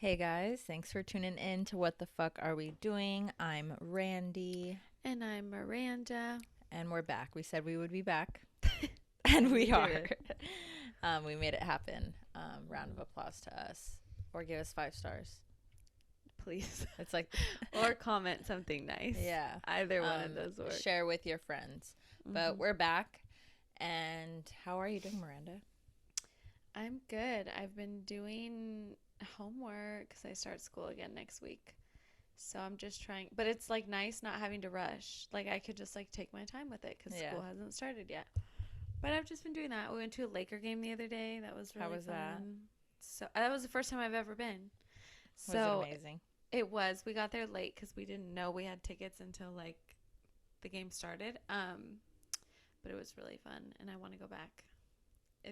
Hey guys, thanks for tuning in to What the Fuck Are We Doing? I'm Randy, And I'm Miranda. and we're back. We said we would be back, and we are. We made it happen. Round of applause to us, or give us 5 stars. Please. It's like, Or comment something nice. yeah, Either one of those work. share with your friends. But we're back, and how are you doing, Miranda? I'm good. I've been doing homework because I start school again next week. So I'm just trying, but it's like nice not having to rush. Like I could just like take my time with it because Yeah. school hasn't started yet. But I've just been doing that. We went to a Laker game the other day. That was really How was fun. that? So that was the first time I've ever been. Was it amazing? It was. We got there late because we didn't know we had tickets until like the game started. But it was really fun, and I want to go back,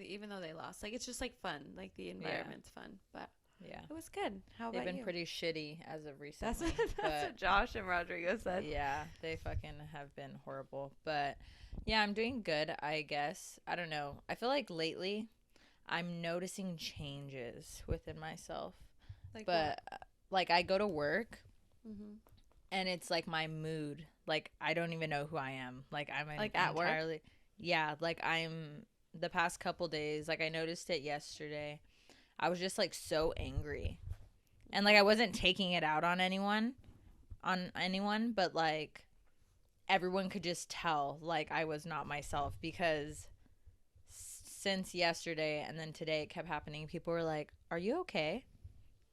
even though they lost. Like it's just like fun. Like the environment's fun, but Yeah. it was good. How They've about been you? pretty shitty as of That's recently. that's what Josh and Rodrigo said. Yeah, they fucking have been horrible. But yeah, I'm doing good, I guess. I don't know. I feel like lately I'm noticing changes within myself. Like But like I go to work Mm-hmm. and it's like my mood. Like I don't even know who I am. Like I'm Like at work? entirely Yeah, like I'm the past couple days, like I noticed it yesterday. I was just like so angry. And like I wasn't taking it out on anyone, but like everyone could just tell like I was not myself because since yesterday and then today it kept happening. People were like, "Are you okay?"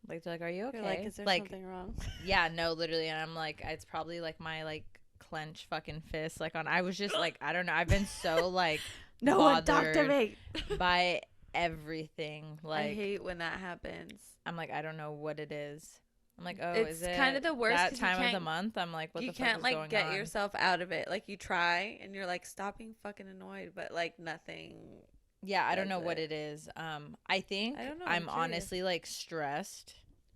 Like they're like, "Are you okay?" You're like, is there like something wrong? yeah, no, literally, and I'm like, it's probably like my like clench fucking fist like on. I was just like, I don't know. I've been so like No one talk to bothered me. by everything. I Like hate when that happens. I'm like, I don't know what it is. I'm like, oh, It's is it kind of the worst that 'cause you time of the can't- month? I'm like, what you the fuck can't is like going get on? yourself out of it. Like you try and you're like, stop being fucking annoyed, but like nothing. Yeah, I don't know does what it. it is. I think I don't know, I'm I'm curious. honestly like stressed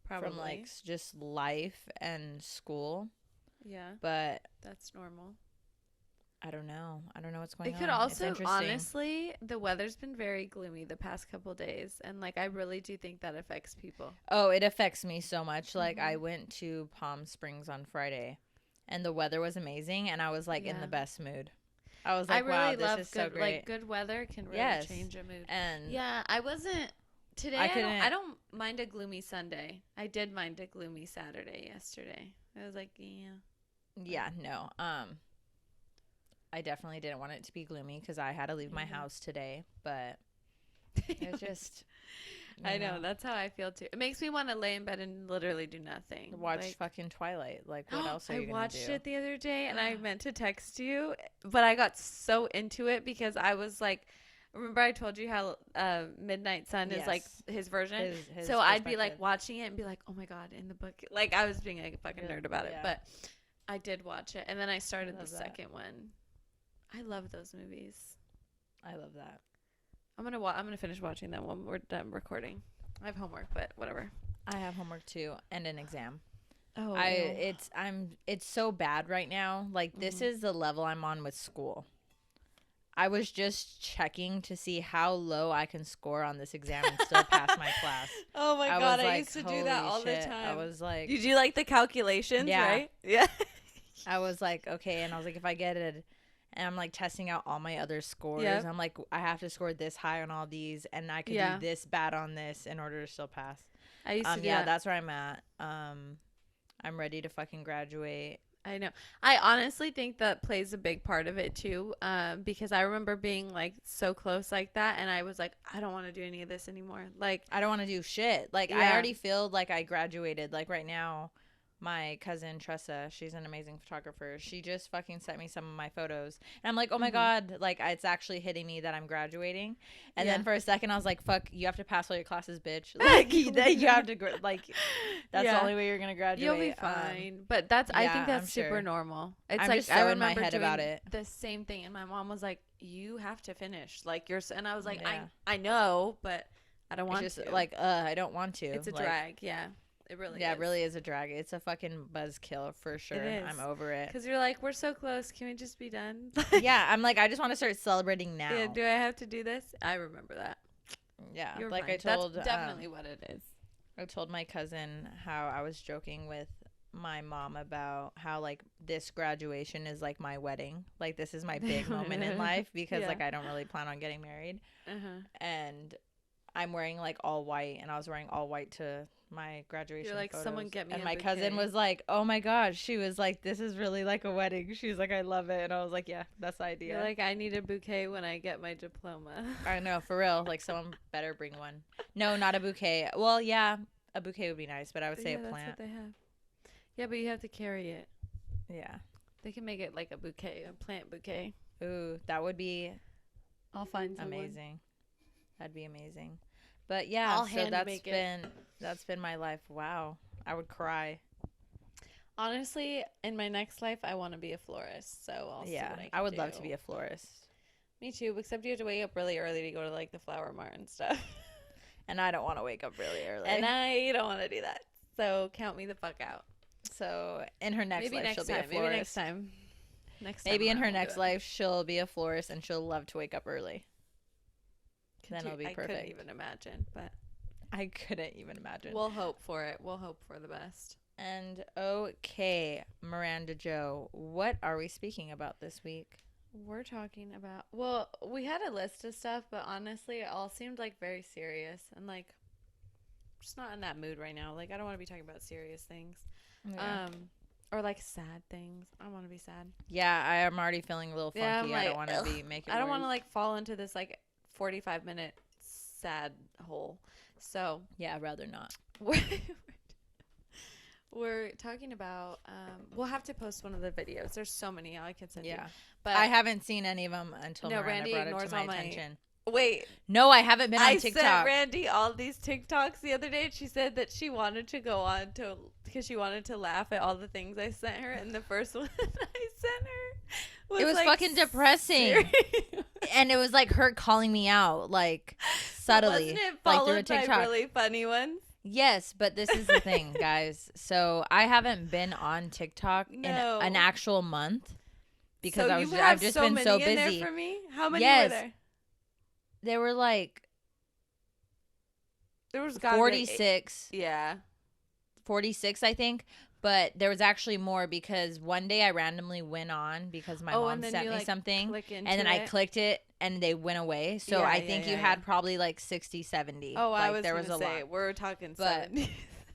Probably. from like just life and school, Yeah, but that's normal. I don't know. I don't know what's going It on. could It's also, interesting. honestly, the weather's been very gloomy the past couple days, and like I really do think that affects people. Oh, it affects me so much. Like I Mhm. went to Palm Springs on Friday and the weather was amazing and I was like in Yeah. the best mood. I was I like, wow, really this love is so good, great. like good weather can really Yes. change a mood. And Yeah, I wasn't today. I I couldn't- don't mind a gloomy Sunday. I did mind a gloomy Saturday yesterday. I was like, yeah. yeah, no. I definitely didn't want it to be gloomy because I had to leave my Mhm. house today, but it just I know that's how I feel too. It makes me want to lay in bed and literally do nothing. watch Like, fucking Twilight. Like what else are I you gonna watched do? it the other day and I meant to text you, but I got so into it because I was like, remember I told you how Midnight Sun is like Yes. his version? His So I'd be like perspective. watching it and be like, oh my God, in the book. Like I was being like a fucking Yeah, nerd about it, yeah. but I did watch it. And then I started the love that. second one. I love those movies. I love that. I'm gonna finish watching them when we're done recording. I have homework, but whatever. I have homework too and an exam. Oh, It's so bad right now. Like this Mhm. is the level I'm on with school. I was just checking to see how low I can score on this exam and still pass my class. Oh my I God, was I like, used to do that holy all the shit. time. I was like, You do like the calculations, Yeah. right? Yeah. I was like, okay, and I was like, if I get it, and I'm like testing out all my other scores. Yep. I'm like, I have to score this high on all these, and I could Yeah. do this bad on this in order to still pass. I used to do Yeah, that. that's where I'm at. I'm ready to fucking graduate. I know. I honestly think that plays a big part of it too, because I remember being like so close like that, and I was like, I don't want to do any of this anymore. Like, I don't want to do shit. Like I Yeah. already feel like I graduated. Like right now, my cousin Tressa, she's an amazing photographer. She just fucking sent me some of my photos, and I'm like, oh my Mhm. God, like it's actually hitting me that I'm graduating. And Yeah. then for a second, I was like, fuck, you have to pass all your classes, bitch. Like you have to like that's Yeah. the only way you're gonna graduate. you'll be fine. But that's, I yeah, think that's I'm super sure. normal. It's I'm like, just so I in my remember head doing about it. the same thing, and my mom was like, you have to finish. Like, and I was like, Yeah. I know, but I don't want It's just to. like, I don't want to. it's a Like, drag. Yeah. It really Yeah, is. it really is a drag. It's a fucking buzzkill for sure. is. I'm over it. Because you're like, we're so close. Can we just be done? Yeah, I'm like, I just want to start celebrating now. Yeah, do I have to do this? I remember that. Yeah, You're like fine. I told, That's definitely what it is. I told my cousin how I was joking with my mom about how like this graduation is like my wedding. Like this is my big moment in life because Yeah. like I don't really plan on getting married. Uh-huh. And I'm wearing like all white, and I was wearing all white to my graduation You're like, photos. someone get me and a my cousin bouquet. was like, "Oh my gosh," she was like, "This is really like a wedding." She's like, "I love it," and I was like, "Yeah, that's the idea." You're like, I need a bouquet when I get my diploma. I know, for real. Like someone better bring one. No, not a bouquet. Well, yeah, a bouquet would be nice, but I would say Yeah, a that's what plant. they have. Yeah, but you have to carry it. Yeah. They can make it like a bouquet, a plant bouquet. Ooh, that would be I'll find someone. amazing. That'd be amazing. But yeah, I'll so hand that's make it. been my life. Wow. I would cry. Honestly, in my next life, I want to be a florist. So I'll see Yeah. what I can I would do. love to be a florist. Me too, except you have to wake up really early to go to like the flower mart and stuff. And I don't want to wake up really early. And I don't want to do that. So count me the fuck out. So in her next Maybe life, next she'll time. be a florist. Maybe next time. Next time. Maybe in around, her we'll do next it. life, she'll be a florist and she'll love to wake up early. Then it'll be I couldn't perfect. even imagine, but I couldn't even imagine. we'll hope for it. We'll hope for the best. And okay, Miranda Joe, what are we speaking about this week? We're talking about, well, we had a list of stuff, but honestly, it all seemed like very serious and like just not in that mood right now. Like I don't want to be talking about serious things. Yeah. Or like sad things. I want to be sad. Yeah, I am already feeling a little funky. Yeah, I'm I don't like, want to be making. I don't want to like fall into this like 45-minute sad hole. So Yeah, I'd rather not. we're talking about. We'll have to post one of the videos. There's so many I could send you. Yeah, But I haven't seen any of them until No, Miranda Randy brought it ignores to my all my- attention. wait, No, I haven't been on I TikTok. sent Randy all these TikToks the other day, and she said that she wanted to go on to because she wanted to laugh at all the things I sent her. And the first one I sent her It was like, fucking depressing. serious. And it was like her calling me out, like subtly, Wasn't it like followed through a by TikTok. really funny ones? Yes, but this is the thing, guys. So I haven't been on TikTok No. in an actual month because So I've just been so in there busy. for me. How many Yes. were there? There were like There was gotta be, like, 46. Yeah. 46, I think. But there was actually more because one day I randomly went on because my mom and then sent you, me like, something. click into And then I it. clicked it and they went away. So Yeah, I yeah, think yeah, you yeah. had probably like 60, 70. Oh, like, I was there gonna was a say lot. we're talking But- 70s.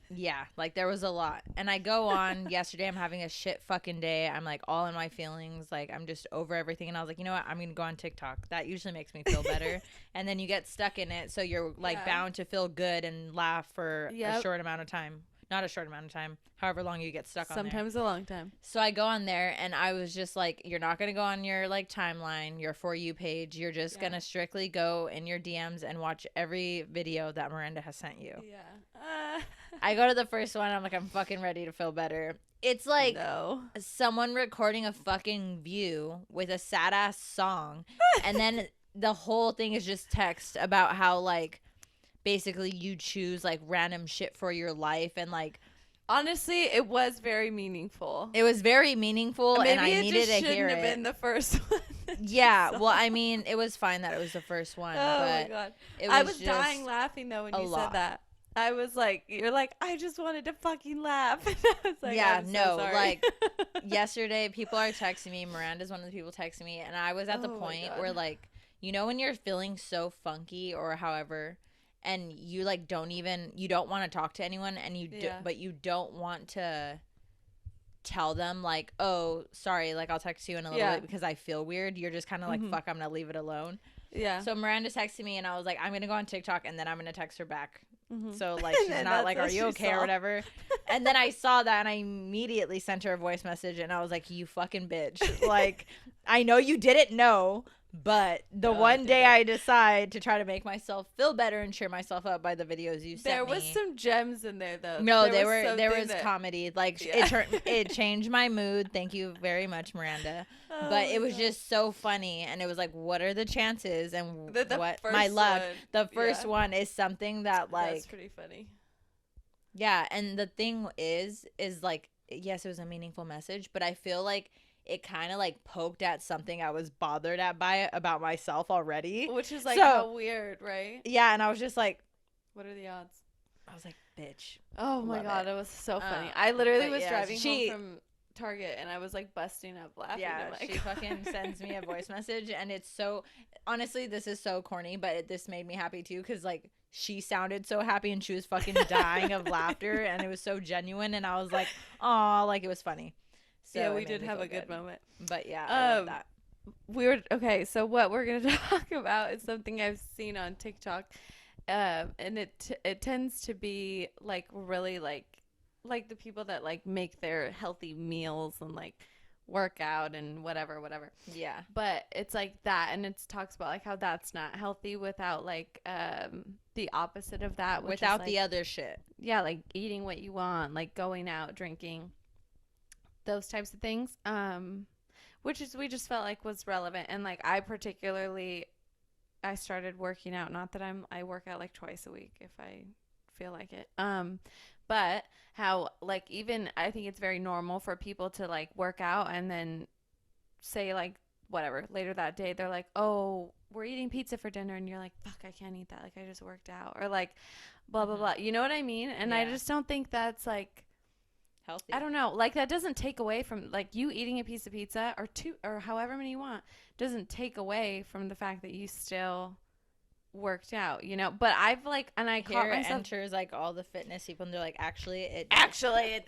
Yeah, like there was a lot. And I go on yesterday, I'm having a shit fucking day. I'm like all in my feelings. Like I'm just over everything. And I was like, you know what? I'm going to go on TikTok. That usually makes me feel better. And then you get stuck in it. So you're like Yeah. bound to feel good and laugh for a Yep. short amount of time. Not a short amount of time, however long you get stuck on there. Sometimes a long time. So I go on there and I was just like, you're not going to go on your like timeline, your For You page. You're just Yeah. going to strictly go in your DMs and watch every video that Miranda has sent you. Yeah. I go to the first one. I'm like, I'm fucking ready to feel better. It's like no. someone recording a fucking view with a sad ass song. And then the whole thing is just text about how like basically you choose like random shit for your life. And like Honestly, it was very meaningful. it was very meaningful Maybe and I it needed just to shouldn't hear have it. been the first one. Yeah, well, I mean, it was fine that it was the first one, Oh my but god. it I was was just dying laughing though when a you lot. said that. I was like, you're like, I just wanted to fucking laugh. And I was like, Yeah, I'm so no, sorry. like, yesterday people are texting me. Miranda's one of the people texting me, and I was at the Oh my point God. where like, you know, when you're feeling so funky or however, and you like don't want to talk to anyone, and Yeah. but you don't want to tell them like, oh, sorry, like I'll text you in a little Yeah. bit because I feel weird. You're just kind of like, Mhm. fuck, I'm gonna leave it alone. Yeah. So Miranda texted me, and I was like, I'm gonna go on TikTok, and then I'm gonna text her back. Mhm. So like And she's then not that's like, what are you she okay or saw. whatever. And then I saw that and I immediately sent her a voice message and I was like, you fucking bitch. Like, I know you didn't know, but the No, I one day didn't. I decide to try to make myself feel better and cheer myself up by the videos you sent There me. was some gems in there though. No, there there something was that- comedy. Like Yeah. it changed my mood. Thank you very much, Miranda. Oh But my it was God. just so funny, and it was like, what are the chances? And That the what first my luck? one- The first yeah. one is something that like That's pretty funny. yeah, and the thing is like, yes, it was a meaningful message, but I feel like it kind of like poked at something I was bothered at by it about myself already. Which is like So- how weird, right? Yeah, and I was just like, What are the odds? I was like, bitch. Oh my Love God, it. it was so funny. I literally But was yeah, driving home from Target and I was like busting up laughing. Yeah, Oh my she God. fucking sends me a voice message, and it's so, honestly, this is so corny, but this made me happy too, because like she sounded so happy and she was fucking dying of laughter, and it was so genuine, and I was like, oh, like it was funny. So Yeah, it we made did me have feel a good good. moment. But yeah, I love Um, that. okay. So what we're gonna talk about is something I've seen on TikTok, and it tends to be like really like the people that like make their healthy meals and like work out and whatever. Yeah. But it's like that, and it talks about like how that's not healthy without like the opposite of that, which Without is the like, other shit. yeah, like eating what you want, like going out drinking, those types of things. Which is we just felt like was relevant, and like I started working out. Not that I work out like twice a week if I feel like it. But how like even I think it's very normal for people to like work out and then say like whatever later that day they're like, oh, we're eating pizza for dinner, and you're like, fuck, I can't eat that. Like I just worked out, or like blah blah blah. You know what I mean? And I Yeah. just don't think that's like Healthy. I don't know. Like that doesn't take away from like you eating a piece of pizza or two or however many you want doesn't take away from the fact that you still worked out, you know? But I've like and I caught Here myself enters like all the fitness people, and they're like, actually, it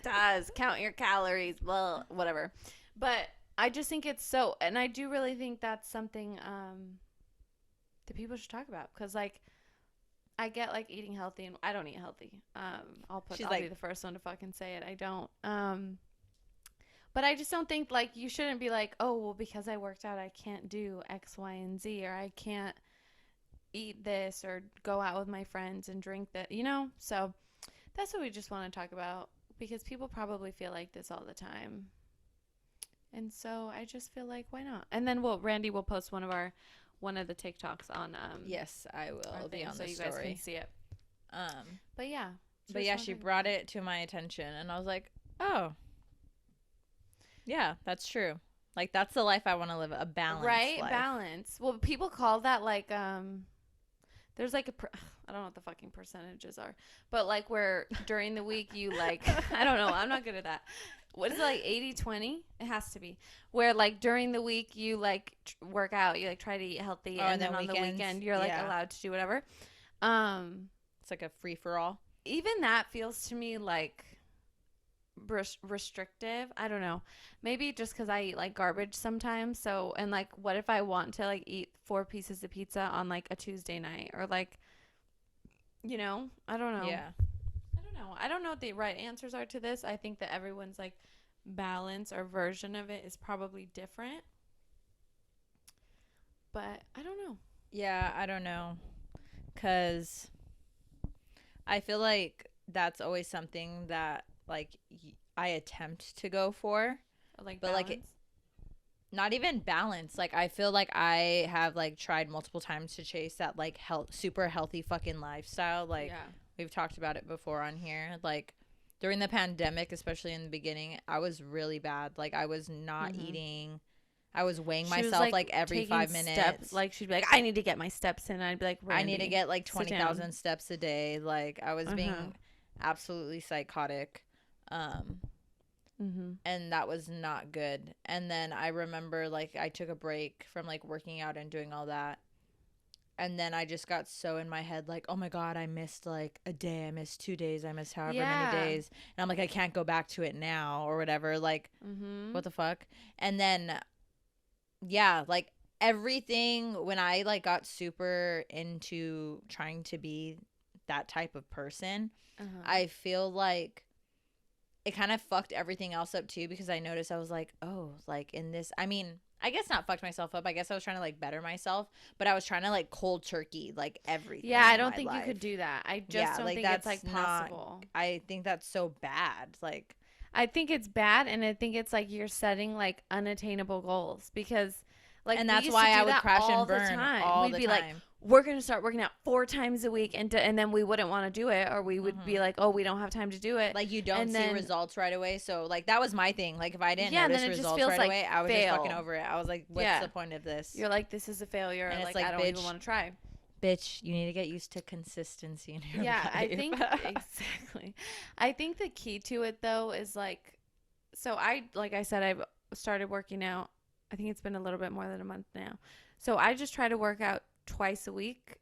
does. Count your calories, well, whatever. But I just think it's so and I do really think that's something that people should talk about cuz like I get like eating healthy and I don't eat healthy. I'll be the first one to fucking say it. I don't. But I just don't think like you shouldn't be like, oh, well, because I worked out, I can't do X, Y, and Z, or I can't eat this or go out with my friends and drink that, you know? So that's what we just want to talk about because people probably feel like this all the time. And so I just feel like why not? And then Randy will post one of the TikToks on yes, I will. It'll be on so the you story. guys can see it. But yeah. But yeah, she brought it to my attention, and I was like, oh, yeah, that's true. Like that's the life I want to live, a balanced right life. Balance. Well, people call that like there's like I don't know what the fucking percentages are, but like where during the week you like I don't know, I'm not good at that. What is it, like 80-20? It has to be. Where like during the week you like work out, you like try to eat healthy, and then on the weekend you're like allowed to do whatever. It's like a free for all. Even that feels to me like restrictive. I don't know. Maybe just because I eat like garbage sometimes. So and like, what if I want to like eat 4 pieces of pizza on like a Tuesday night or like, you know? I don't know. Yeah. I don't know what the right answers are to this. I think that everyone's like balance or version of it is probably different. But I don't know. Yeah, I don't know. 'Cause I feel like that's always something that like I attempt to go for. Like but balance? like not even balance. Like I feel like I have like tried multiple times to chase that like super healthy fucking lifestyle. Like yeah. We've talked about it before on here. Like during the pandemic, especially in the beginning, I was really bad. Like I was not eating. I was weighing myself like every 5 minutes. Steps. Like she'd be like, I need to get my steps in. And I'd be like, I need to get like 20,000 steps a day. Like I was being absolutely psychotic. And that was not good. And then I remember like I took a break from like working out and doing all that. And then I just got so in my head, like, oh my God, I missed like a day. I missed 2 days. I missed however many days. And I'm like, I can't go back to it now or whatever. Like, what the fuck? And then, yeah, like everything, when I like got super into trying to be that type of person, I feel like it kind of fucked everything else up too, because I noticed I was like, oh, like in this, I mean, I guess not fucked myself up. I guess I was trying to like better myself, but I was trying to like cold turkey like everything. Yeah, I don't think you could do that. I just don't think it's like possible. I think that's so bad. Like I think it's bad, and I think it's like you're setting like unattainable goals because like and that's why I would crash and burn all We'd the be time. Like, we're gonna start working out 4 times a week, and then we wouldn't want to do it, or we would be like, oh, we don't have time to do it. Like you don't see results right away, so like that was my thing. Like if I didn't notice results right away, I was just fucking over it. I was like, what's the point of this? You're like, this is a failure. And like I don't even want to try. Bitch, you need to get used to consistency in your Yeah, I life. think exactly. I think the key to it though is like, so like I said, I've started working out. I think it's been a little bit more than a month now. So I just try to work out twice a week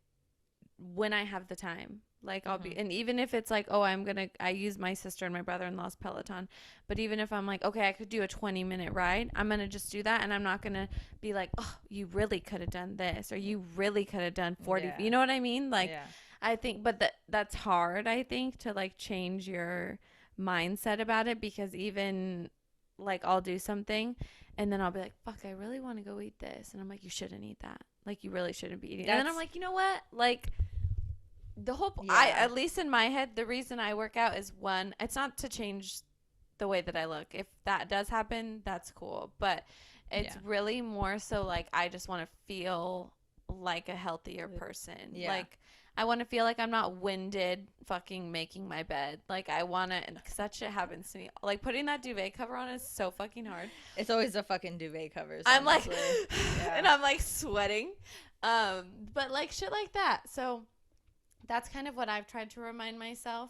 when I have the time. Like I'll be, Hmm. and even if it's like, oh, I use my sister and my brother-in-law's Peloton, but even if I'm like, okay, I could do a 20-minute ride, I'm going to just do that. And I'm not going to be like, oh, you really could have done this, or you really could have done 40, Yeah. you know what I mean? Like, Yeah. I think, but that's hard, I think, to like change your mindset about it, because even like I'll do something and then I'll be like, fuck, I really want to go eat this. And I'm like, you shouldn't eat that. Like, you really shouldn't be eating. And then I'm That's like, you know what? Like, the whole I yeah. at least in my head, the reason I work out is, one, it's not to change the way that I look. If that does happen, that's cool, but it's Yeah. really more so like I just want to feel like a healthier person. Yeah. Like, I want to feel like I'm not winded fucking making my bed. Like, I want to, and 'cause that shit happens to me. Like, putting that duvet cover on is so fucking hard. It's always the fucking duvet covers, I'm like honestly. and Yeah. I'm like sweating. But like shit like that. So that's kind of what I've tried to remind myself.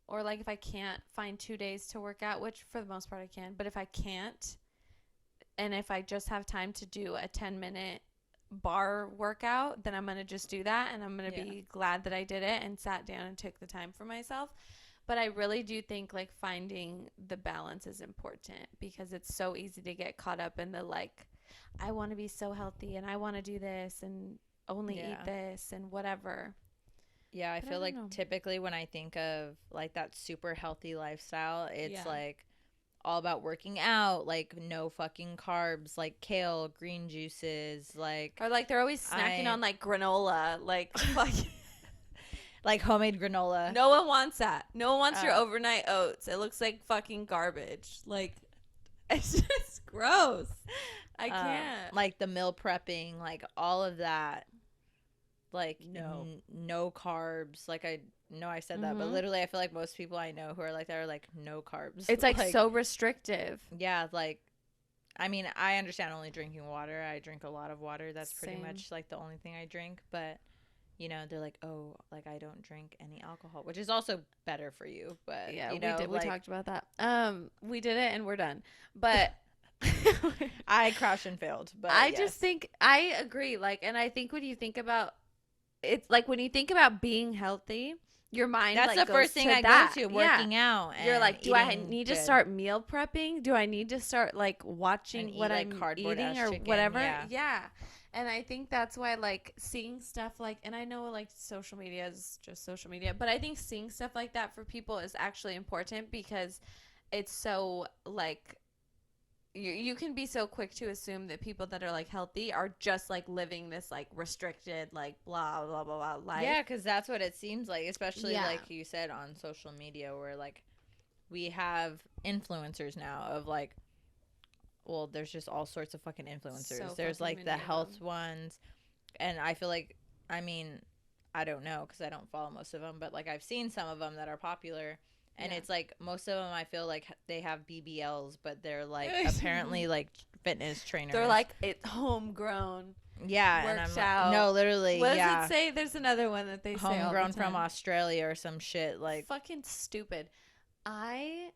Or like if I can't find 2 days to work out, which for the most part I can, but if I can't, and if I just have time to do a 10-minute bar workout, then I'm going to just do that. And I'm going to Yeah. be glad that I did it and sat down and took the time for myself. But I really do think like finding the balance is important, because it's so easy to get caught up in the like, I want to be so healthy and I want to do this and only eat Yeah. this and whatever. Yeah, I But I feel don't like know. typically when I think of like that super healthy lifestyle, it's Yeah. like all about working out, like no fucking carbs, like kale, green juices, like Or like they're always snacking I on like granola. Like, fuck. like homemade granola. No one wants that. No one wants your Uh, overnight oats. It looks like fucking garbage. Like, it's just gross. I can't. like the meal prepping, like all of that, like No. no carbs. Like I know I said that, but Mm-hmm. literally I feel like most people I know who are like that are like no carbs. It's like Like so restrictive. yeah, like I mean, I understand only drinking water. I drink a lot of water. That's pretty Same. much like the only thing I drink, but you know, they're like, "Oh, like I don't drink any alcohol," which is also better for you, but Yeah, you we know, did. We like talked about that. We did it and we're done. But I crashed and failed, but I yes. just think I agree. Like, and I think when you think about it's like when you think about being healthy, your mind That's like the goes first thing to I that. go to, Yeah. working out and You're like, do I eating need to good start meal prepping? Do I need to start like watching and what eat like I'm cardboard eating ass or chicken. whatever? Yeah. Yeah. And I think that's why like seeing stuff like, and I know like social media is just social media, but I think seeing stuff like that for people is actually important, because it's so like you can be so quick to assume that people that are like healthy are just like living this like restricted like blah blah blah blah life. Yeah, because that's what it seems like, especially Yeah. like you said on social media, where like we have influencers now of like, well, there's just all sorts of fucking influencers. So There's fucking like the many of health them. ones, and I feel like, I mean, I don't know because I don't follow most of them, but like I've seen some of them that are popular, and Yeah. it's like most of them I feel like they have BBLs, but they're like apparently like fitness trainers. They're like, it's homegrown, yeah, and works I'm out. no, literally, What does yeah, it say? There's another one that they say all the homegrown time. from Australia or some shit. Like, Fucking stupid. I.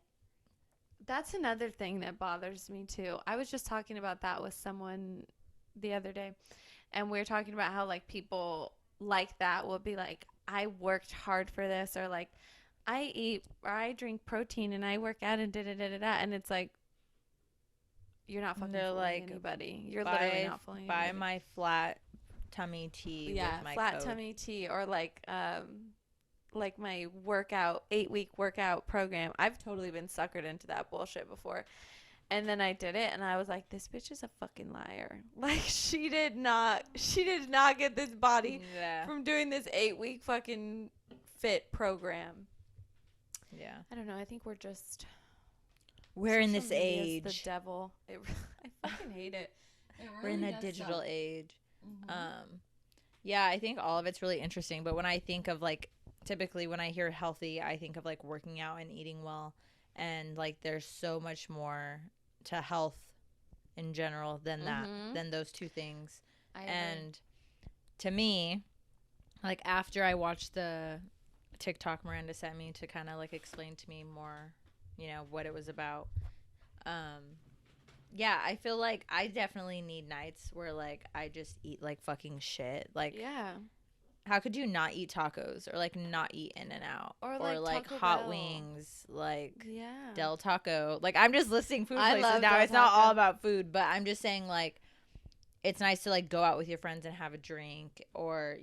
That's another thing that bothers me too. I was just talking about that with someone the other day, and we were talking about how like people like that will be like, I worked hard for this, or like, I eat or I drink protein and I work out and da da da da da, and it's like, you're not fucking they're fooling like, anybody. You're literally not fooling buy anybody. my flat tummy tea Yeah, with my flat code. tummy tea, or like my workout 8-week workout program. I've totally been suckered into that bullshit before. And then I did it and I was like, this bitch is a fucking liar. Like, she did not get this body Yeah, from doing this 8-week fucking fit program. yeah. I don't know. I think we're just We're in social this media is age. the devil. I fucking hate it. We're in a digital age. Mm-hmm. Yeah, I think all of it's really interesting. But when I think of like, typically when I hear healthy, I think of like working out and eating well. And like, there's so much more to health in general than that, Mhm. than those two things. I agree. And to me, like after I watched the TikTok Miranda sent me to kind of like explain to me more, what it was about. Yeah, I feel like I definitely need nights where like I just eat like fucking shit. Like, Yeah. how could you not eat tacos or like not eat In-N-Out Or like Taco hot Bell. wings, like Yeah. Del Taco? Like, I'm just listing food I places love now. Del It's not Taco. all about food, but I'm just saying like it's nice to like go out with your friends and have a drink, or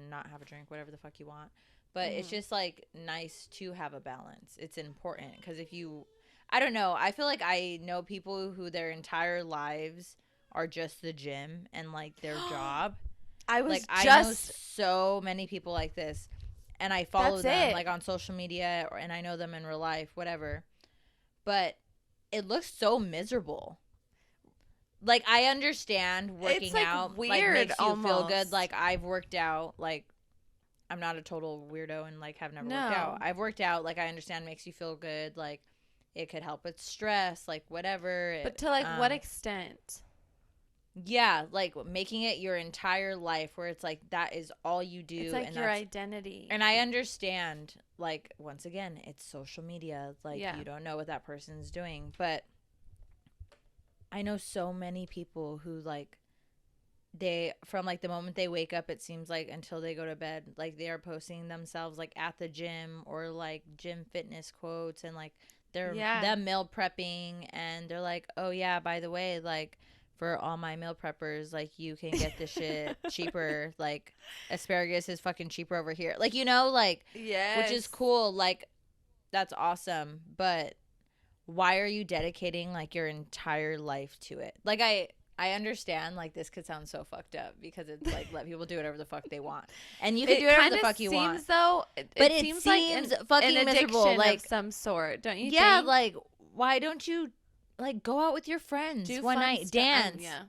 not have a drink, whatever the fuck you want. But it's just like nice to have a balance. It's important because if you, I don't know, I feel like I know people who their entire lives are just the gym and like their job. I was like just. I know so many people like this, and I follow That's them it. like on social media, and I know them in real life, whatever. But it looks so miserable. Like, I understand working It's, like, out weird makes you feel good. almost. Like, I've worked out. Like, I'm not a total weirdo and like have never worked out. No. I've worked out. Like, I understand makes you feel good. Like, it could help with stress. Like, whatever. But to like what extent? Yeah, like making it your entire life where it's like that is all you do. It's like and your identity. And I understand, like, once again, it's social media. Like, Yeah. you don't know what that person's doing. But I know so many people who, like, they, from, like, the moment they wake up, it seems like, until they go to bed, like, they are posting themselves, like, at the gym or, like, gym fitness quotes and, like, they're them meal prepping. And they're like, oh, yeah, by the way, like, for all my meal preppers, like, you can get this shit cheaper. Like, asparagus is fucking cheaper over here. Like, like, Yes. which is cool. Like, that's awesome. But why are you dedicating, like, your entire life to it? Like, I understand, like, this could sound so fucked up because it's, like, let people do whatever the fuck they want. And you can do whatever the fuck you want. Though, But it seems seems like fucking an miserable. addiction Like, of some sort, don't you yeah, think? like, why don't you, like, go out with your friends Do one fun night, stuff. dance? Yeah.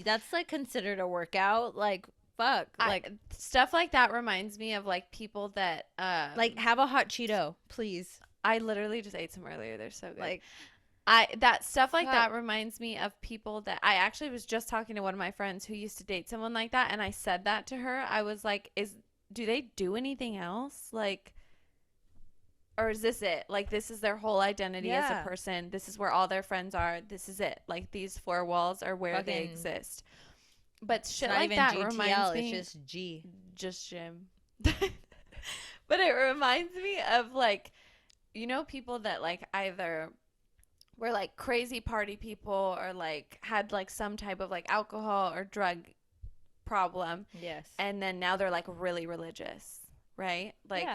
That's, like, considered a workout. Like, fuck. Like, stuff like that reminds me of, like, people that like, have a hot Cheeto, please. I literally just ate some earlier. They're so good. Like, that stuff like fuck. that reminds me of people that I actually was just talking to one of my friends who used to date someone like that, and I said that to her. I was like, do they do anything else? Like, or is this it? Like, this is their whole identity as a person. This is where all their friends are. This is it. Like, these four walls are where they exist. But shit like that reminds me. It's just G. Just gym. But it reminds me of, like, people that, like, either were, like, crazy party people or, like, had, like, some type of, like, alcohol or drug problem. Yes. And then now they're, like, really religious, right? Like,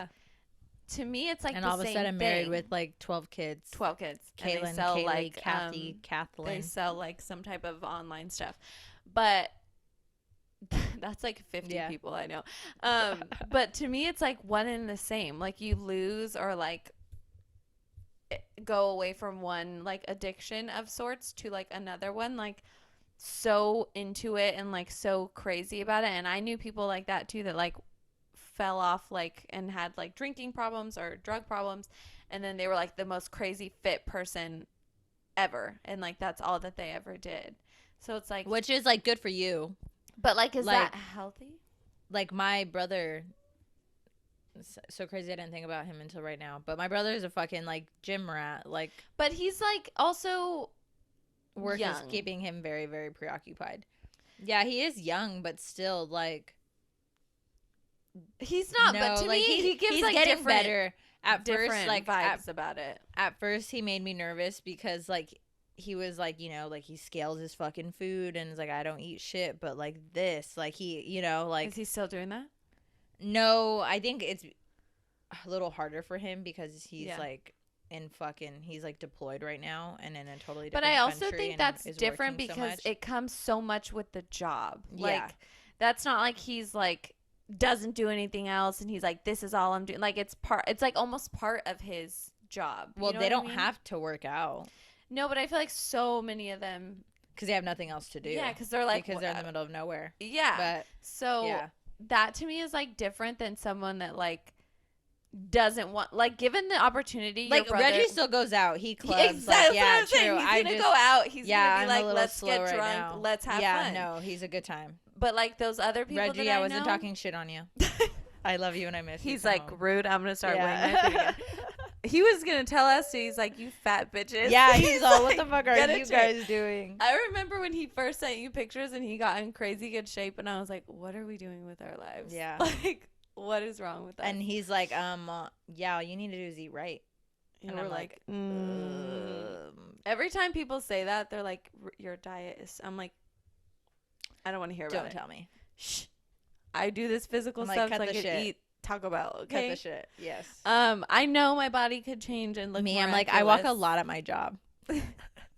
to me, it's, like, and the all of a same sudden married thing. with, like, 12 kids. 12 kids. Caitlin, and they sell, Kaylee, like, Kathy, Kathleen. They sell, like, some type of online stuff. But that's like 50 people I know. But to me, it's like one and the same. Like, you lose or, like, go away from one, like, addiction of sorts to, like, another one, like, so into it and, like, so crazy about it. And I knew people like that too, that, like, fell off, like, and had, like, drinking problems or drug problems, and then they were, like, the most crazy fit person ever, and, like, that's all that they ever did. So it's like, which is, like, good for you. But, like, is like, that healthy? Like, my brother, so crazy I didn't think about him until right now, but my brother is a fucking, like, gym rat. Like, but he's, like, also work young. is keeping him very, very preoccupied. Yeah, he is young, but still, like, he's not. But to like, me, he gives, he's like, getting different, better. At first, like, vibes about it. At first, he made me nervous because, like, he was like, like, he scales his fucking food and is like, I don't eat shit, but, like, this, like, he, like, is he still doing that? No, I think it's a little harder for him because he's like he's like deployed right now and in a totally different country. But I also country think that's different because it comes so much with the job. Like, that's not like he's like doesn't do anything else and he's like, this is all I'm doing. Like, it's like almost part of his job. Well, they don't have to work out. No, but I feel like so many of them, because they have nothing else to do. Yeah, because they're like, because they're in the middle of nowhere. Yeah. But so that to me is, like, different than someone that, like, doesn't want, like, given the opportunity. Like, brother, Reggie still goes out. He clubs. Exactly. Like, what I'm saying. He's gonna go out. He's gonna be like, let's get drunk. Now. Let's have fun. Yeah, no, he's a good time. but like those other people Reggie, that I wasn't know, talking shit on you. I love you and I miss you. he's Come like home. rude. I'm gonna start weighing my Yeah. food again. He was gonna tell us. He's like, you fat bitches. Yeah, he's all, what the like, fuck are "Get a you shape." guys doing? I remember when he first sent you pictures and he got in crazy good shape, and I was like, what are we doing with our lives? Yeah. Like, what is wrong with us? And he's like, yeah, all you need to do is eat right. and And we're I'm like, like, every time people say that, they're like, your diet is. I'm like, I don't want to hear about don't it. tell me. Shh. I do this physical I'm like, stuff cut so I the can shit. eat Taco Bell. Okay. Cut the shit. Yes. I know my body could change and look Me, miraculous. I'm like, I walk a lot at my job.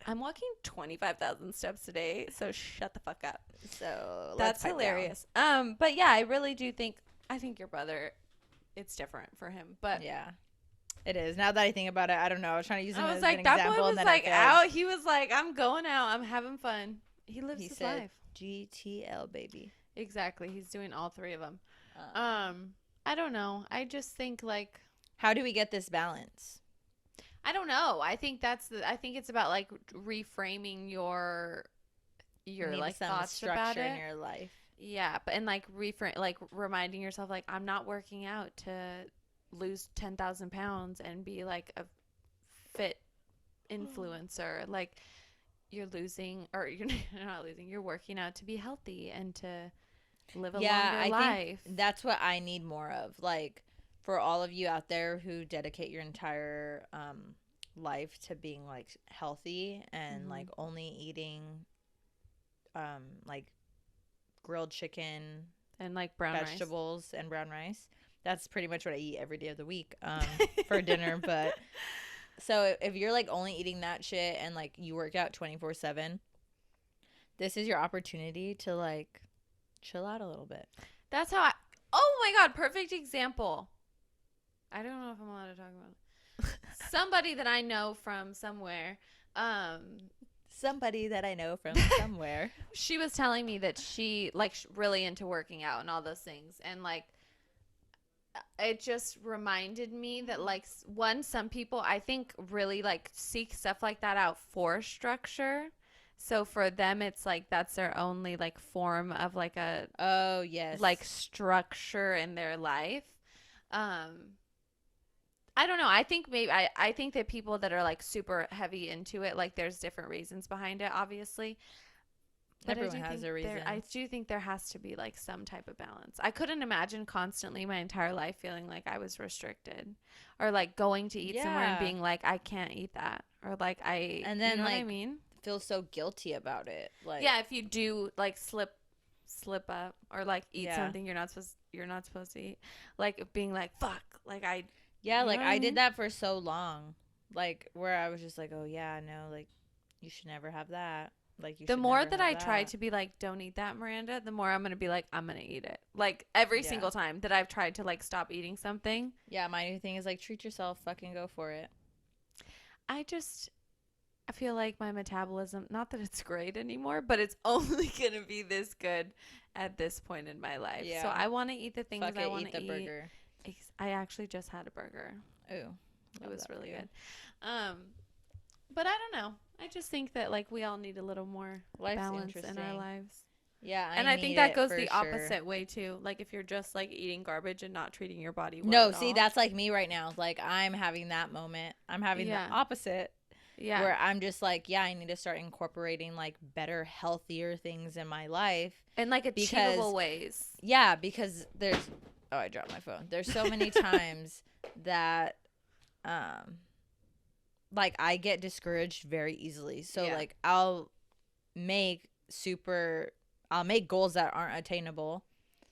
I'm walking 25,000 steps a day, so shut the fuck up. So That's hilarious. But yeah, I really do think I think your brother, it's different for him. But yeah, it is. Now that I think about it, I don't know. I was trying to use him I as was an like, that example, boy and was then I like failed. out. He was like, I'm going out. I'm having fun. He lives He his said, life. GTL baby. Exactly. He's doing all three of them. I don't know. I just think like, how do we get this balance? I don't know. I think I think it's about like reframing your You need like some thoughts structure about it. in your life. Yeah, but and like reminding yourself like I'm not working out to lose 10,000 pounds and be like a fit influencer. Like you're losing or you're not losing. You're working out to be healthy and to live a longer life. Think that's what I need more of. Like for all of you out there who dedicate your entire life to being like healthy and like only eating like grilled chicken and like brown vegetables and brown rice. That's pretty much what I eat every day of the week for dinner. But so if you're like only eating that shit and like you work out 24/7, this is your opportunity to like chill out a little bit. That's how oh my God, perfect example. I don't know if I'm allowed to talk about it. Somebody that I know from somewhere, somebody that I know from somewhere. she was telling me that she like really into working out and all those things, and like it just reminded me that like some people I think really like seek stuff like that out for structure. So for them it's like that's their only like form of like a oh yes like structure in their life. I don't know. I think maybe I think that people that are like super heavy into it, like there's different reasons behind it, obviously. But everyone has a reason. I do think there has to be like some type of balance. I couldn't imagine constantly my entire life feeling like I was restricted, or like going to eat somewhere and being like I can't eat that, or like and then you know like what I mean, feel so guilty about it. Like yeah, if you do like slip up or like eat Yeah. something you're not supposed to eat, like being like fuck, like yeah, you like know what I I mean? did that for so long, like where I was just like, oh yeah, no, like you should never have that. Like you the should more never that have I try that. to be like, don't eat that, Miranda, the more I'm going to be like, I'm going to eat it. Like every Yeah. single time that I've tried to like stop eating something. Yeah, my new thing is like treat yourself, fucking go for it. I feel like my metabolism, not that it's great anymore, but it's only going to be this good at this point in my life. Yeah. So I want to eat the things Fuck I it, want eat to the eat. burger. I actually just had a burger. Ooh, It was really good. But I don't know. I just think that like we all need a little more Life's balance in our interesting. lives. Yeah, And I think need that it goes for the sure. opposite way too. Like if you're just like eating garbage and not treating your body well. No, at see, all. that's like me right now. Like I'm having that moment. I'm having Yeah. the opposite. Yeah. Where I'm just like, yeah, I need to start incorporating like better, healthier things in my life. in like achievable ways. Yeah, because there's oh, I dropped my phone. There's so many times that like I get discouraged very easily. So Yeah. like I'll make goals that aren't attainable.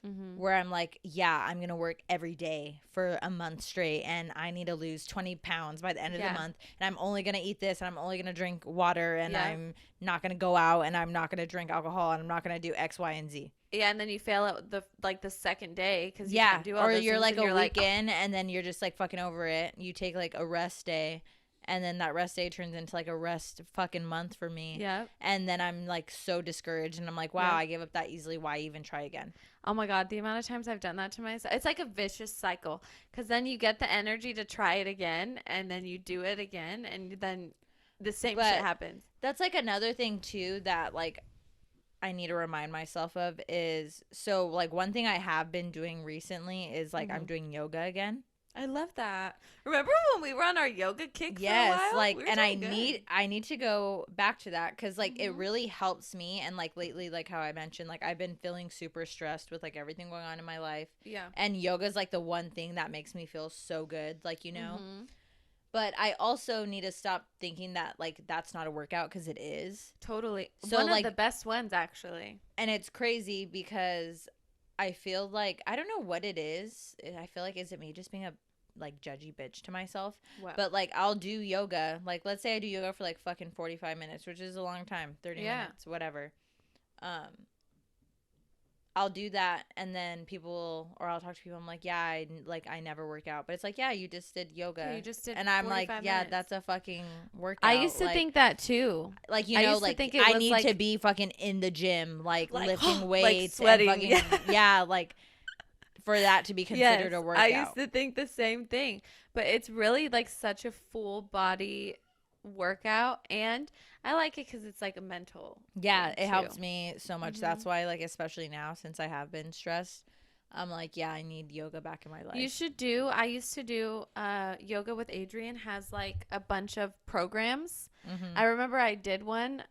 Mm-hmm. Where I'm like, yeah, I'm going to work every day for a month straight and I need to lose 20 pounds by the end of the month. And I'm only going to eat this and I'm only going to drink water and I'm not going to go out and I'm not going to drink alcohol and I'm not going to do X, Y, and Z. Yeah, and then you fail at the second day because you can't do all or those you're things like and a you're weekend and then you're just like fucking over it. You take like a rest day and then that rest day turns into like a rest fucking month for me. Yeah. And then I'm like so discouraged and I'm like, wow, I gave up that easily. Why even try again? Oh my God, the amount of times I've done that to myself. It's like a vicious cycle because then you get the energy to try it again and then you do it again and then the same shit happens. That's like another thing too that like I need to remind myself of is, so like one thing I have been doing recently is like I'm doing yoga again. I love that. Remember when we were on our yoga kick for a Yes, while? like, We were and doing good. I need to go back to that because like it Mhm. really helps me. And like lately, like how I mentioned, like I've been feeling super stressed with like everything going on in my life, Yeah. and yoga is like the one thing that makes me feel so good, like, you know. Mhm. But I also need to stop thinking that like that's not a workout, because it is. Totally. So One of like, the best ones, actually. and it's crazy because I feel like I don't know what it is. I feel like, is it me just being a like judgy bitch to myself? What? But like I'll do yoga. Like let's say I do yoga for like fucking 45 minutes, which is a long time, 30 Yeah. minutes, whatever. Um I'll do that, and then I'll talk to people. I'm like, yeah, I never work out, but it's like, yeah, you just did yoga, Yeah, you just did and I'm like, 45 yeah, minutes. that's a fucking I workout. used to think that too. Like, you I know, used to like think it I was need like, to be fucking in the gym, like lifting like weights and sweating. fucking, Yeah. yeah, like for that to be Yes, considered a I used workout. to think the same thing. But it's really like such a full body workout. And I like it because it's like a mental Yeah, thing it too. helps me so much. That's Mhm. why, like, especially now since I have been stressed, I'm like, yeah, I need yoga back in my You life. should I used to do yoga with Adrian, has like a bunch of programs. Hmm. I remember I did one.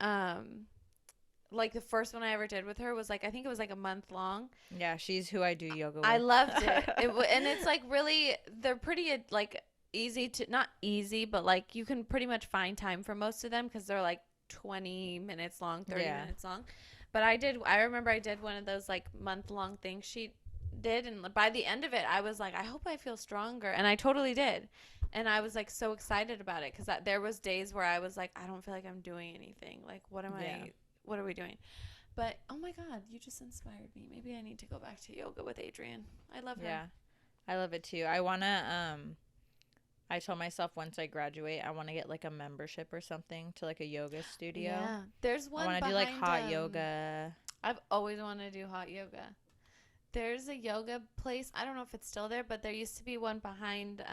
Like the first one I ever did with her was like, I think it was like a month long. Yeah, she's who I do yoga I with. loved it. And it's like really, they're pretty like easy to, not easy, but like you can pretty much find time for most of them because they're like 20 minutes long, 30 Yeah. minutes long. But I remember I did one of those like month long things she did. And by the end of it, I was like, I hope I feel stronger. And I totally did. And I was like so excited about it because there was days where I was like, I don't feel like I'm doing anything. Like, Yeah. what are we doing? But oh my God, you just inspired me. Maybe I need to go back to yoga with Adrian. I love her. Yeah. I love it too. I told myself once I graduate, I want to get like a membership or something to like a yoga studio. Yeah, there's I one want to do like behind. hot yoga. I've always wanted to do hot yoga. There's a yoga place. I don't know if it's still there, but there used to be one behind.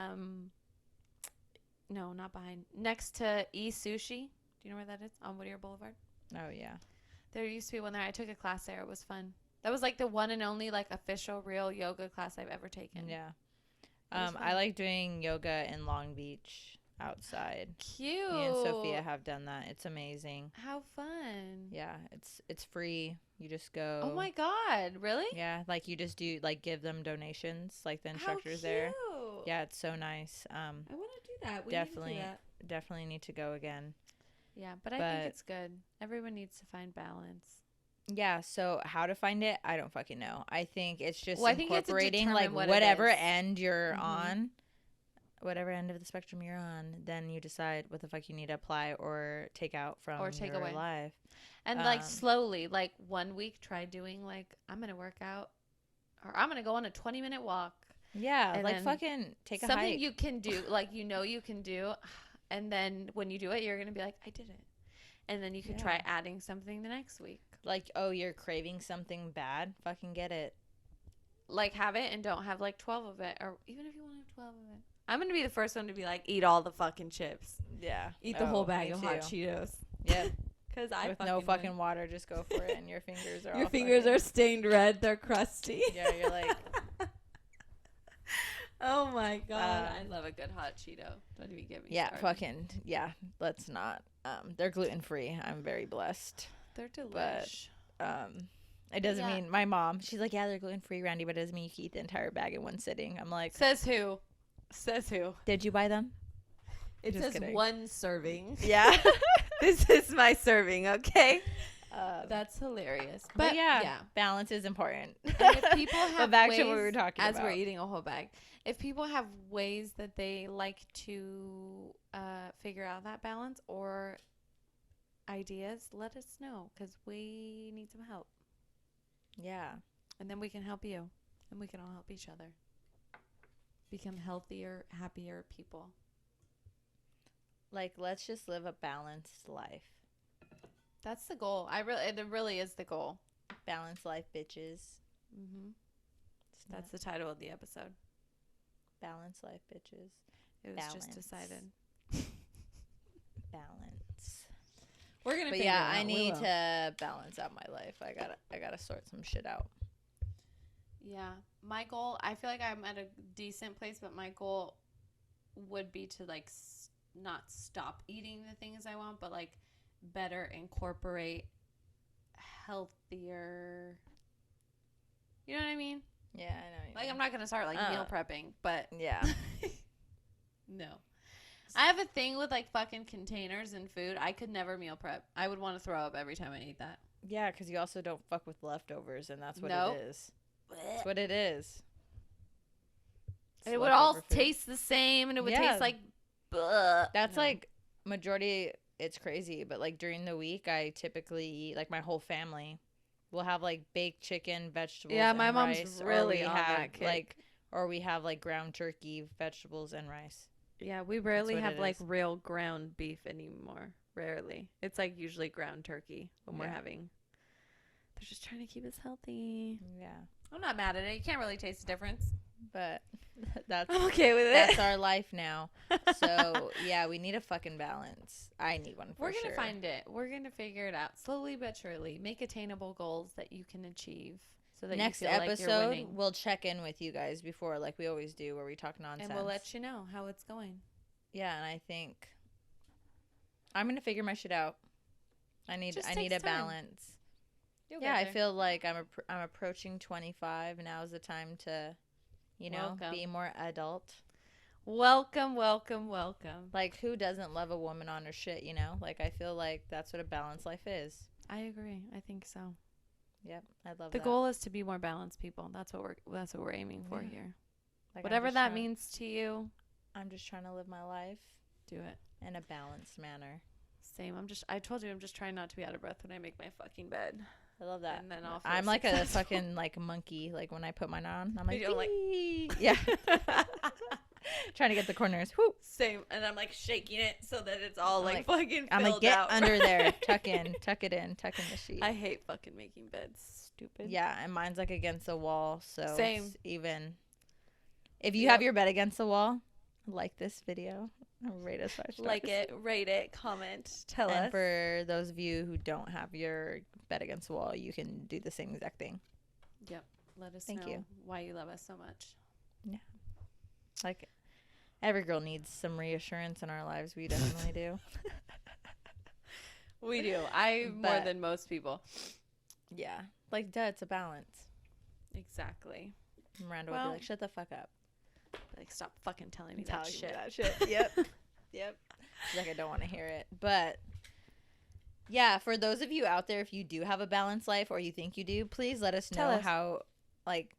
No, not behind. Next to E Sushi. Do you know where that is? On Whittier Boulevard. Oh yeah. There used to be one there. I took a class there. It was fun. That was like the one and only like official real yoga class I've ever taken. Yeah. It was I fun. like doing yoga in Long Beach outside. Cute. Me and Sophia have done that. It's amazing. How fun. Yeah, it's free. You just go. Oh my God, really? Yeah, like you just do like give them donations, like the How instructors cute. there. Yeah, it's so nice. I want to do that. We Definitely, need to do that. definitely need to go again. Yeah, but I think it's good. Everyone needs to find balance. Yeah, so how to find it, I don't fucking know. I think it's just Well, I think you have to incorporating like determine what it whatever is. end you're Mhm. on, whatever end of the spectrum you're on, then you decide what the fuck you need to apply or take out from Or take your away. life. And like slowly, like 1 week, try doing like, I'm going to work out or I'm going to go on a 20-minute walk. Yeah, And like then fucking take a something hike. you can do, like you can do. And then when you do it, you're going to be like, I did it. And then you could try adding something the next week. Like, oh, you're craving something bad? Fucking get it. Like have it and don't have like 12 of it. Or even if you want to have 12 of it. I'm going to be the first one to be like, eat all the fucking chips. Yeah. Eat the whole bag me of too. hot Cheetos. Yep. Because I With no fucking water, just go for it, and your fingers are Your all fingers fucking, are stained red. They're crusty. Yeah, you're like. Oh my God. I love a good hot Cheeto. Don't even get me Yeah, started. fucking yeah. Let's not. They're gluten free. I'm very blessed. They're delish. It doesn't Yeah. mean my mom. She's like, yeah, they're gluten free, Randy, but it doesn't mean you can eat the entire bag in one sitting. I'm like, Says who? Says who? did you buy them? It Just says kidding. 1 serving. Yeah. This is my serving, okay? That's hilarious. But yeah, balance is important. And if people have But back ways, to what we were talking as about. we're eating a whole bag, if people have ways that they like to figure out that balance or ideas, let us know because we need some help. Yeah. And then we can help you. And we can all help each other. Become healthier, happier people. Like, let's just live a balanced life. That's the goal. It really is the goal. Balanced life, bitches. Mm-hmm. That's the title of the episode. Balanced life, bitches. It was just decided. Balance. We're gonna But figure yeah, it out. I We need will. to balance out my life. I gotta sort some shit out. Yeah, my goal. I feel like I'm at a decent place, but my goal would be to like not stop eating the things I want, but like better incorporate healthier. You know what I mean? Yeah, I know. What you Like mean. I'm not gonna start like meal prepping, but Yeah. no. I have a thing with like fucking containers and food. I could never meal prep. I would want to throw up every time I ate that. Yeah, because you also don't fuck with leftovers, and that's what Nope. it is. That's what it is. It's It would all leftover food. taste the same, and it would Yeah. taste like. Bleh. That's No. like majority. It's crazy, but like during the week, I typically eat like my whole family. We'll have like baked chicken, vegetables. Yeah, and my mom's rice, really or we on have that kick. like, or we have like ground turkey, vegetables, and rice. Yeah, we rarely what have it like is. real ground beef anymore. Rarely. It's like usually ground turkey when we're Yeah. having. They're just trying to keep us healthy. Yeah, I'm not mad at it. You can't really taste the difference. but that's I'm okay with that's it. our life now. So yeah, we need a fucking balance. I need one for We're going to sure. find it. We're going to figure it out slowly but surely. Make attainable goals that you can achieve so that Next you feel like you're episode, winning. we'll check in with you guys before, like we always do, where we talk nonsense. And we'll let you know how it's going. Yeah, and I think I'm gonna figure my shit out. I need Just a takes time. balance. You'll Yeah, get I there. feel like I'm approaching 25. Now is the time to, Welcome. be more adult. Welcome, welcome, welcome. Like, who doesn't love a woman on her shit? Like, I feel like that's what a balanced life is. I agree. I think so. Yep, I love The that. goal is to be more balanced people. That's what we're aiming for Yeah. here. Like, Whatever that means to you, I'm just trying to live my life do it. in a balanced manner. Same. I told you I'm just trying not to be out of breath when I make my fucking bed. I love that. And then I'll feel I'm like a successful. fucking like monkey. Like when I put mine on, I'm like, You don't like- "Wee." Yeah, trying to get the corners. Whoop. Same. And I'm like shaking it so that it's all I'm like fucking I'm like, filled get out. under there, tuck it in, tuck in the sheet. I hate fucking making beds. Stupid. Yeah, and mine's like against the wall, so Same. it's even. If you Yep. have your bed against the wall, like this video, rate us 5 stars. Like it, rate it, comment, tell And us. for those of you who don't have your bed against the wall, you can do the same exact thing. Yep. Let us Thank know you. why you love us so much. Like, every girl needs some reassurance in our lives. We definitely do. We do. I more But- than most people. Yeah. Like, duh, it's a balance. Exactly. Miranda would Well- be like, shut the fuck up. Like, stop fucking telling me Telling that me shit. that shit. Yep. Yep. She's like, I don't want to hear it. But yeah, for those of you out there, if you do have a balanced life or you think you do, please let us Tell know us. how, like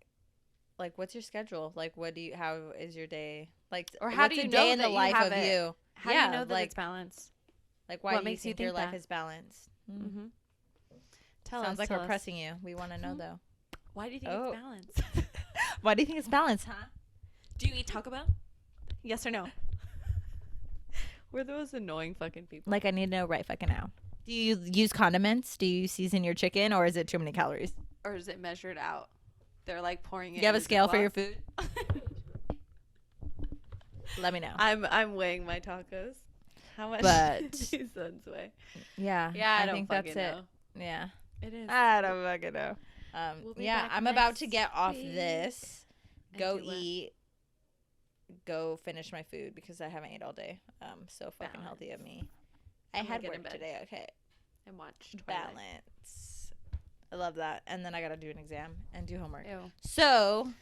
what's your schedule? Like, how is your day? Like, Or how what's do a you day know in that the you life have of it? you? How Yeah, do you know that like- it's balanced? Like, why What do you makes you think your think life that? is balanced? Mm-hmm. Tell Sounds us. like tell we're us. pressing you. We want to know Mhm. though. Why do you think Oh. it's balanced? Why do you think it's balanced, huh? Do you eat Taco Bell? Yes or no? We're the most annoying fucking people. Like, I need to know right fucking now. Do you use condiments? Do you season your chicken, or is it too many calories? Or is it measured out? They're like pouring it. Do you have a in scale for your Ziploc. food? Let me know. I'm weighing my tacos. How much But- do these ones weigh? Yeah. Yeah, I don't think fucking that's know. it. Yeah. It is. I don't fucking know. We'll be Yeah, back I'm about to next get off week. this, And go do what? eat, go finish my food because I haven't ate all day. So fucking healthy of me. I I'm gonna had get in work bed. today. Okay. And watch Twilight. Balance. I love that. And then I got to do an exam and do homework. Ew. So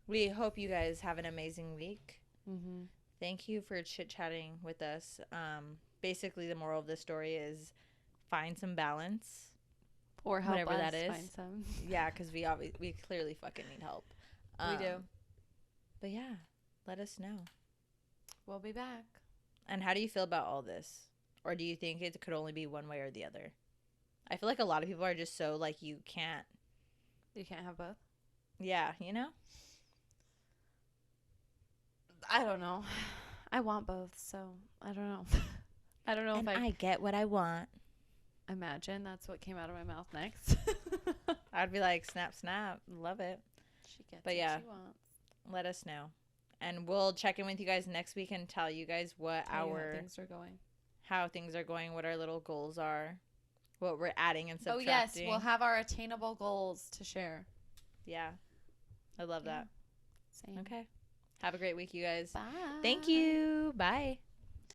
we hope you guys have an amazing week. Mm-hmm. Thank you for chit-chatting with us. Basically, the moral of this story is find some balance. Or help Whatever us that is. find some. Yeah, because we clearly fucking need help. We do. But yeah, let us know. We'll be back. And how do you feel about all this? Or do you think it could only be one way or the other? I feel like a lot of people are just so like you can't. You can't have both. Yeah, you know? I don't know. I want both, so I don't know. I don't know And if I get what I want. imagine that's what came out of my mouth next. I'd be like, snap, snap. Love it. She gets But what yeah. she wants. Let us know. And we'll check in with you guys next week and tell you guys what Tell you how our things are going. how things are going, what our little goals are, what we're adding and Oh yes, subtracting. we'll have our attainable goals to share. Yeah. I love Yeah. that. Same. Okay. Have a great week, you guys. Bye. Thank you. Bye.